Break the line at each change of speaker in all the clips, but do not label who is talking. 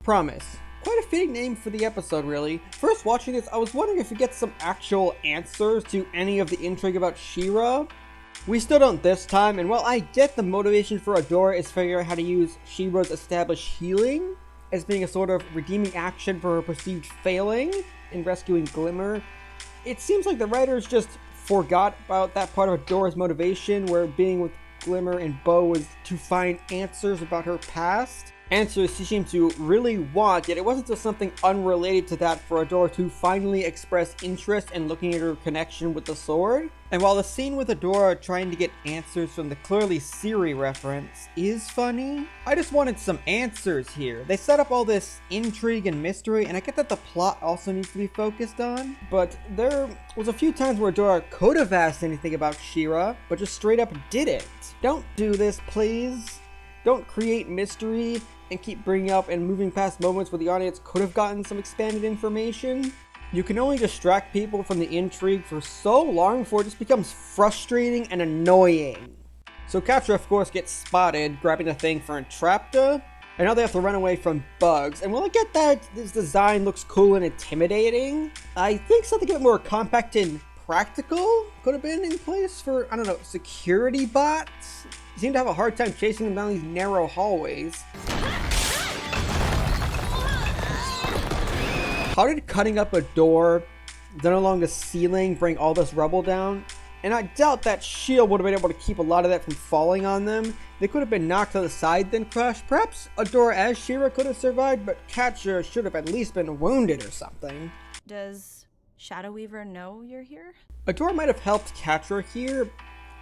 Promise. Quite a fitting name for the episode, really. First watching this, I was wondering if we get some actual answers to any of the intrigue about She-ra. We still don't this time, and while I get the motivation for Adora is figuring out how to use She-ra's established healing as being a sort of redeeming action for her perceived failing in rescuing Glimmer, it seems like the writers just forgot about that part of Adora's motivation, where being with Glimmer and Bo was to find answers about her past. Answers she seemed to really want, yet it wasn't until something unrelated to that for Adora to finally express interest in looking at her connection with the sword. And while the scene with Adora trying to get answers from the clearly Siri reference is funny, I just wanted some answers here. They set up all this intrigue and mystery, and I get that the plot also needs to be focused on, but there was a few times where Adora could have asked anything about She-ra, but just straight up didn't. Don't do this, please. Don't create mystery and keep bringing up and moving past moments where the audience could have gotten some expanded information. You can only distract people from the intrigue for so long before it just becomes frustrating and annoying. So Catra, of course, gets spotted grabbing a thing for Entrapta, and now they have to run away from Bugs. And while I get that this design looks cool and intimidating, I think something a bit more compact and practical could have been in place for, I don't know, security bots. You seem to have a hard time chasing them down these narrow hallways. How did cutting up a door done along the ceiling bring all this rubble down? And I doubt that shield would have been able to keep a lot of that from falling on them. They could have been knocked to the side then crushed. Perhaps Adora as She-ra could have survived, but Catra should have at least been wounded or something.
Does Shadow Weaver know you're here?
Adora might have helped Catra here,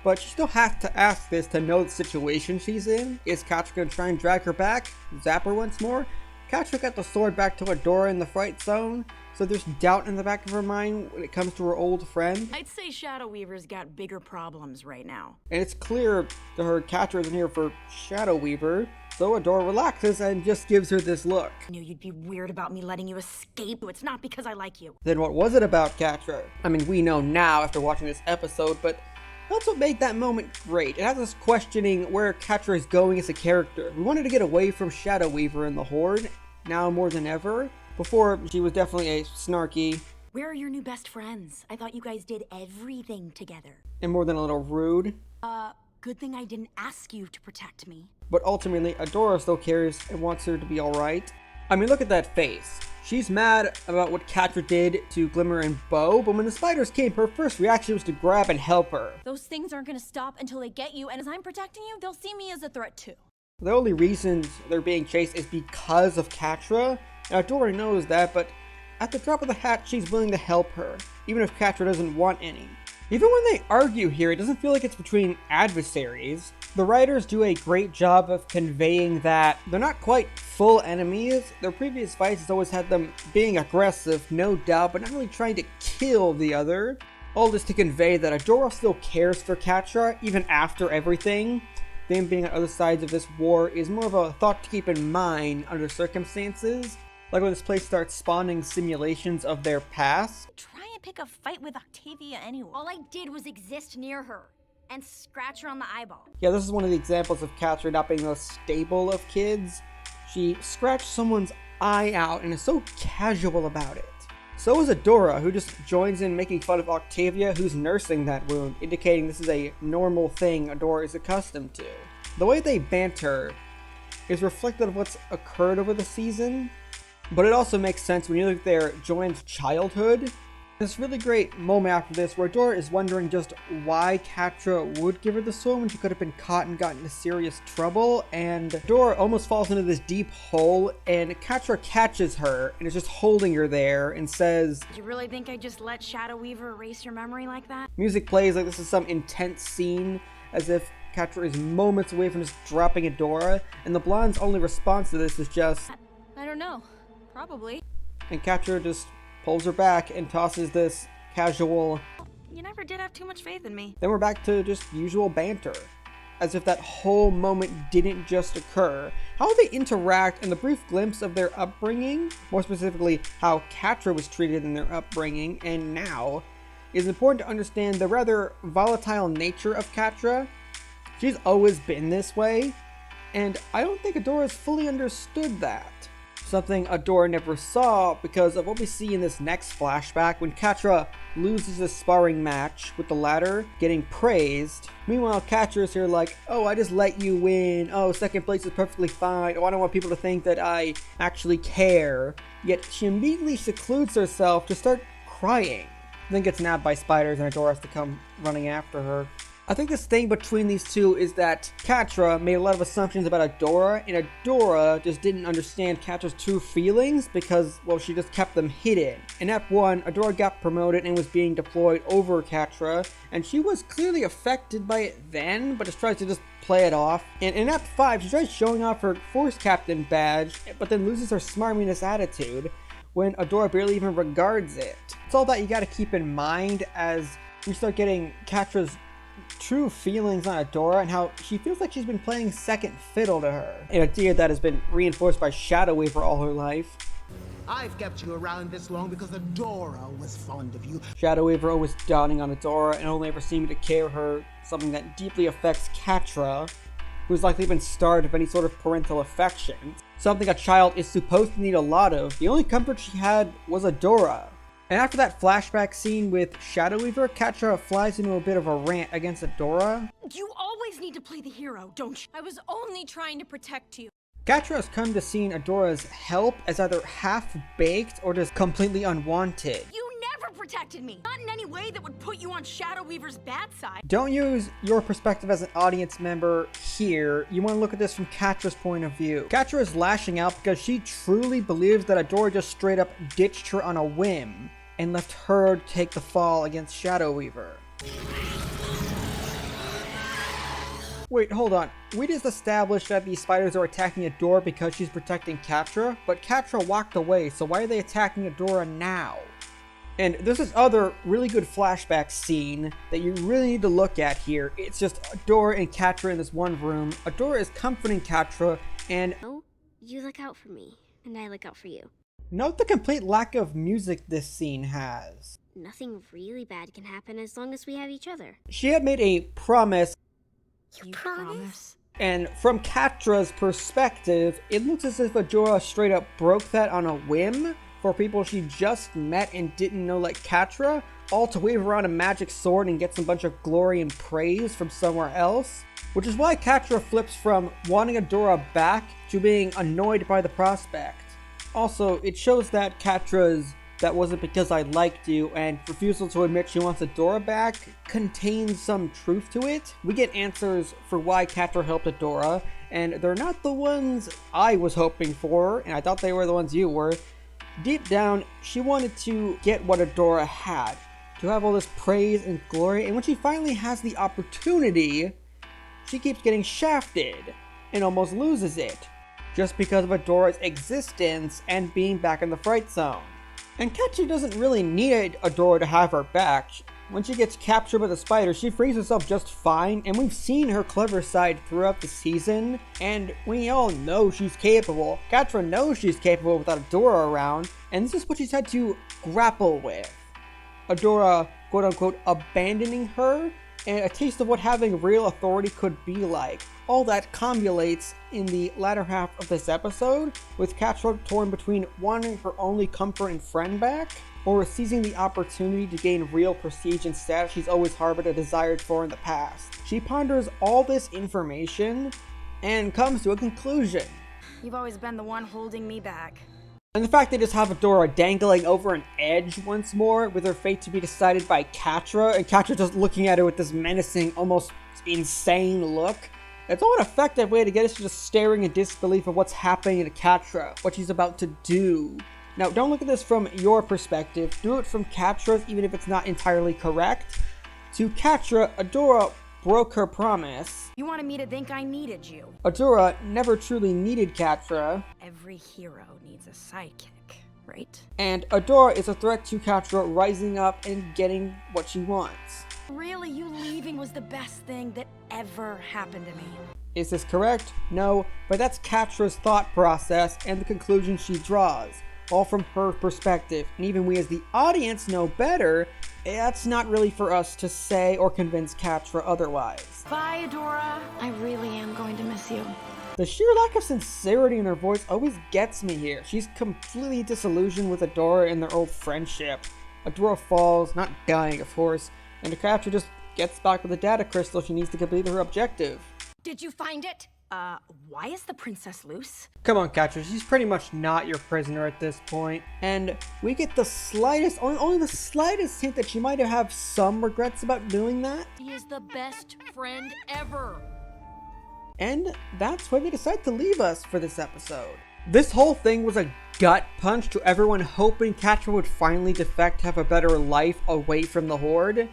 but she still has to ask this to know the situation she's in. Is Catra gonna try and drag her back? Zap her once more? Catra got the sword back to Adora in the fright zone, so there's doubt in the back of her mind when it comes to her old friend.
I'd say Shadow Weaver's got bigger problems right now.
And it's clear to her Catra isn't here for Shadow Weaver, so Adora relaxes and just gives her this look.
I knew you'd be weird about me letting you escape. It's not because I like you.
Then what was it about Catra? I mean, we know now after watching this episode, but that's what made that moment great. It has us questioning where Catra is going as a character. We wanted to get away from Shadow Weaver and the Horde, now more than ever. Before, she was definitely a snarky...
Where are your new best friends? I thought you guys did everything together.
And more than a little rude.
Good thing I didn't ask you to protect me.
But ultimately, Adora still cares and wants her to be alright. I mean, look at that face. She's mad about what Catra did to Glimmer and Bo, but when the spiders came, her first reaction was to grab and help her.
Those things aren't gonna stop until they get you, and as I'm protecting you, they'll see me as a threat too.
The only reason they're being chased is because of Catra, and Adora knows that, but at the drop of the hat, she's willing to help her, even if Catra doesn't want any. Even when they argue here, it doesn't feel like it's between adversaries. The writers do a great job of conveying that they're not quite full enemies. Their previous fights has always had them being aggressive, no doubt, but not really trying to kill the other. All this to convey that Adora still cares for Catra, even after everything. Them being on other sides of this war is more of a thought to keep in mind under circumstances. Like when this place starts spawning simulations of their past.
Try and pick a fight with Octavia anyway.
All I did was exist near her and scratch her on the eyeball.
Yeah, this is one of the examples of Catra not being the most stable of kids. She scratched someone's eye out and is so casual about it. So is Adora, who just joins in making fun of Octavia, who's nursing that wound, indicating this is a normal thing Adora is accustomed to. The way they banter is reflective of what's occurred over the season, but it also makes sense when you look at their joined childhood. This really great moment after this where Adora is wondering just why Catra would give her the sword when she could have been caught and gotten into serious trouble, and Adora almost falls into this deep hole, and Catra catches her and is just holding her there and says,
You really think I just let Shadow Weaver erase your memory like that?
Music plays like this is some intense scene, as if Catra is moments away from just dropping Adora, and the blonde's only response to this is just,
I don't know. Probably.
and Catra just pulls her back and tosses this casual,
You never did have too much faith in me.
then we're back to just usual banter. As if that whole moment didn't just occur. How they interact and the brief glimpse of their upbringing, more specifically how Catra was treated in their upbringing and now, is important to understand the rather volatile nature of Catra. She's always been this way, and I don't think Adora's fully understood that. something Adora never saw because of what we see in this next flashback when Catra loses a sparring match with the latter, getting praised. Meanwhile, Catra is here like, oh, I just let you win. Oh, second place is perfectly fine. Oh, I don't want people to think that I actually care. Yet she immediately secludes herself to start crying. Then gets nabbed by spiders and Adora has to come running after her. I think this thing between these two is that Catra made a lot of assumptions about Adora, and Adora just didn't understand Catra's true feelings because, well, she just kept them hidden. In Ep 1, Adora got promoted and was being deployed over Catra, and she was clearly affected by it then, but just tries to just play it off. And in Ep 5, she tries showing off her Force Captain badge, but then loses her smarminess attitude when Adora barely even regards it. It's all that you gotta keep in mind as we start getting Catra's true feelings on Adora and how she feels like she's been playing second fiddle to her. An idea that has been reinforced by Shadow Weaver all her life.
I've kept you around this long because Adora was fond of you.
Shadow Weaver always dawning on Adora and only ever seeming to care her, something that deeply affects Catra, who's likely been starved of any sort of parental affection. Something a child is supposed to need a lot of. The only comfort she had was Adora. And after that flashback scene with Shadow Weaver, Catra flies into a bit of a rant against Adora.
You always need to play the hero, don't you?
I was only trying to protect you.
Catra has come to see Adora's help as either half-baked or just completely unwanted.
You never protected me. Not in any way that would put you on Shadow Weaver's bad side.
Don't use your perspective as an audience member here. You want to look at this from Catra's point of view. Catra is lashing out because she truly believes that Adora just straight up ditched her on a whim and left her to take the fall against Shadow Weaver. Wait, hold on. We just established that these spiders are attacking Adora because she's protecting Catra, but Catra walked away, so why are they attacking Adora now? And there's this other really good flashback scene that you really need to look at here. It's just Adora and Catra in this one room. Adora is comforting Catra, and
Oh, you look out for me, and I look out for you.
note the complete lack of music this scene has.
Nothing really bad can happen as long as we have each other.
She had made a promise,
You promise?
and from Catra's perspective, it looks as if Adora straight up broke that on a whim for people she just met and didn't know like Catra, all to wave around a magic sword and get some bunch of glory and praise from somewhere else. Which is why Catra flips from wanting Adora back to being annoyed by the prospect. Also, it shows that Catra's "that wasn't because I liked you" and refusal to admit she wants Adora back contains some truth to it. We get answers for why Catra helped Adora, and they're not the ones I was hoping for, and I thought they were the ones you were. Deep down, she wanted to get what Adora had, to have all this praise and glory, and when she finally has the opportunity, she keeps getting shafted and almost loses it, just because of Adora's existence and being back in the Fright Zone. And Catra doesn't really need Adora to have her back. When she gets captured by the spider, she frees herself just fine, and we've seen her clever side throughout the season, and we all know she's capable. Catra knows she's capable without Adora around, and this is what she's had to grapple with. Adora, quote-unquote, abandoning her, and a taste of what having real authority could be like. All that convolutes in the latter half of this episode, with Catra torn between wanting her only comfort and friend back, or seizing the opportunity to gain real prestige and status she's always harbored a desire for in the past. She ponders all this information and comes to a conclusion.
You've always been the one holding me back.
And the fact they just have Adora dangling over an edge once more, with her fate to be decided by Catra, and Catra just looking at her with this menacing, almost insane look. It's all an effective way to get us just staring in disbelief of what's happening to Catra, what she's about to do. Now, don't look at this from your perspective. Do it from Catra's, even if it's not entirely correct. To Catra, Adora broke her promise.
You wanted me to think I needed you.
Adora never truly needed Catra,
Every hero needs a sidekick, right?
and Adora is a threat to Catra rising up and getting what she wants.
Really, you leaving was the best thing that ever happened to me.
Is this correct? No, but that's Catra's thought process and the conclusion she draws, all from her perspective. And even we as the audience know better, that's not really for us to say or convince Catra otherwise.
Bye, Adora.
I really am going to miss you.
The sheer lack of sincerity in her voice always gets me here. She's completely disillusioned with Adora and their old friendship. Adora falls, not dying of course, and the capture just gets back with the data crystal she needs to complete her objective.
Did you find it? Why is the princess loose?
Come on, Catcher, she's pretty much not your prisoner at this point. And we get the slightest, only the slightest hint that she might have some regrets about doing that.
He is the best friend ever.
And that's why they decide to leave us for this episode. This whole thing was a gut punch to everyone hoping Catra would finally defect to have a better life away from the Horde.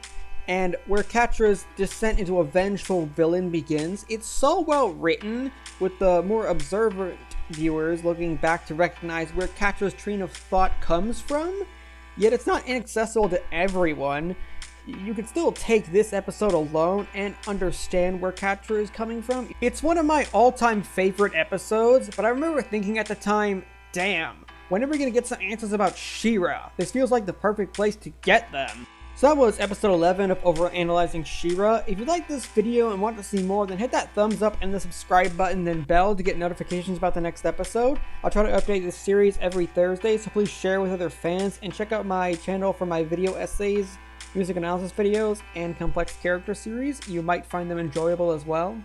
And where Catra's descent into a vengeful villain begins, it's so well written, with the more observant viewers looking back to recognize where Catra's train of thought comes from, yet it's not inaccessible to everyone. You can still take this episode alone and understand where Catra is coming from. It's one of my all-time favorite episodes, but I remember thinking at the time, damn, when are we gonna get some answers about She-ra? This feels like the perfect place to get them. So that was episode 11 of Overanalyzing She-ra. If you like this video and want to see more, then hit that thumbs up and the subscribe button, then bell to get notifications about the next episode. I'll try to update this series every Thursday, so please share with other fans and check out my channel for my video essays, music analysis videos, and complex character series. You might find them enjoyable as well.